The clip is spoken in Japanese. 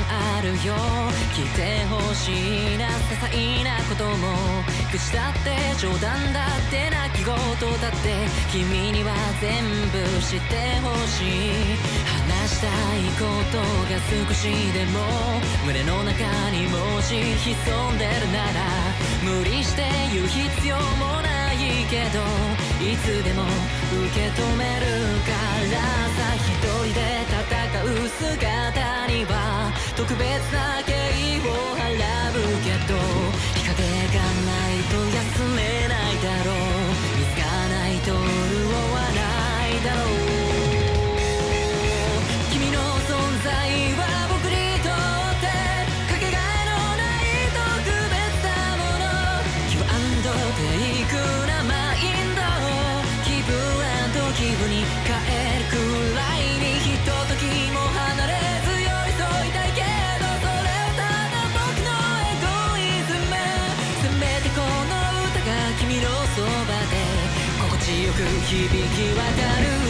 あるよ。聞いてほしいな些細なことも、口だって冗談だって泣き言だって、君には全部知ってほしい。話したいことが少しでも胸の中にもし潜んでるなら、無理して言う必要もないけど、いつでも受け止めるからさ。一人で戦う姿には特別な敬意を払うけど、日陰がないと休めないだろう、水がないと潤わないだろう。君の存在は僕にとってかけがえのない特別なもの。気分テイクなマインド、気分気分に変えるくらいに、ひとときも離れず寄り添いたいけど、それはただ僕のエゴイズム。せめてこの歌が君のそばで心地よく響き渡る